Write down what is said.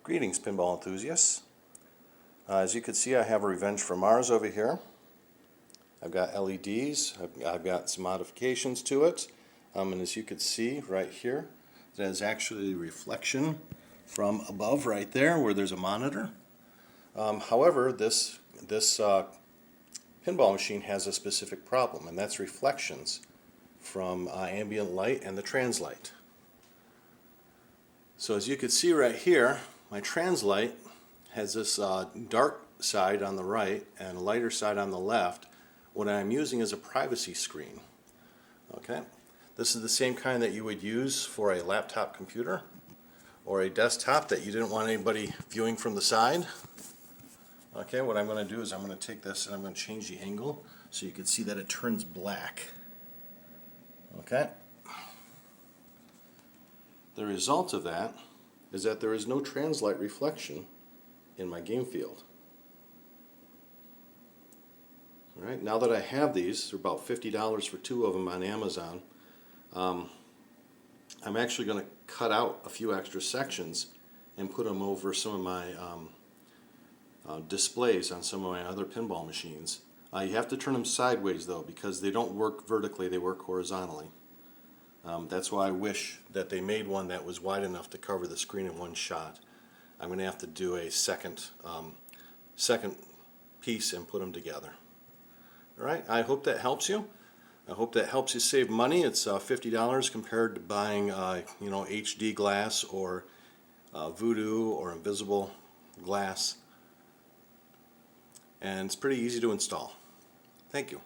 Greetings, pinball enthusiasts. As you can see, I have a Revenge for Mars over here. I've got LEDs, I've got some modifications to it, and as you can see right here, that is actually a reflection from above right there where there's a monitor. However, this pinball machine has a specific problem, and that's reflections from ambient light and the translight. So as you can see right here, my translight has this dark side on the right and a lighter side on the left. What I'm using is a privacy screen. Okay, this is the same kind that you would use for a laptop computer or a desktop that you didn't want anybody viewing from the side. Okay, what I'm going to do is I'm going to take this and I'm going to change the angle so you can see that it turns black. Okay. The result of that is that there is no translight reflection in my game field. Alright, now that I have these, they're about $50 for two of them on Amazon. I'm actually going to cut out a few extra sections and put them over some of my displays on some of my other pinball machines. You have to turn them sideways though, because they don't work vertically, they work horizontally. That's why I wish that they made one that was wide enough to cover the screen in one shot. I'm going to have to do a second piece and put them together. Alright, I hope that helps you. I hope that helps you save money. It's $50 compared to buying HD glass or Voodoo or Invisiglass. And it's pretty easy to install. Thank you.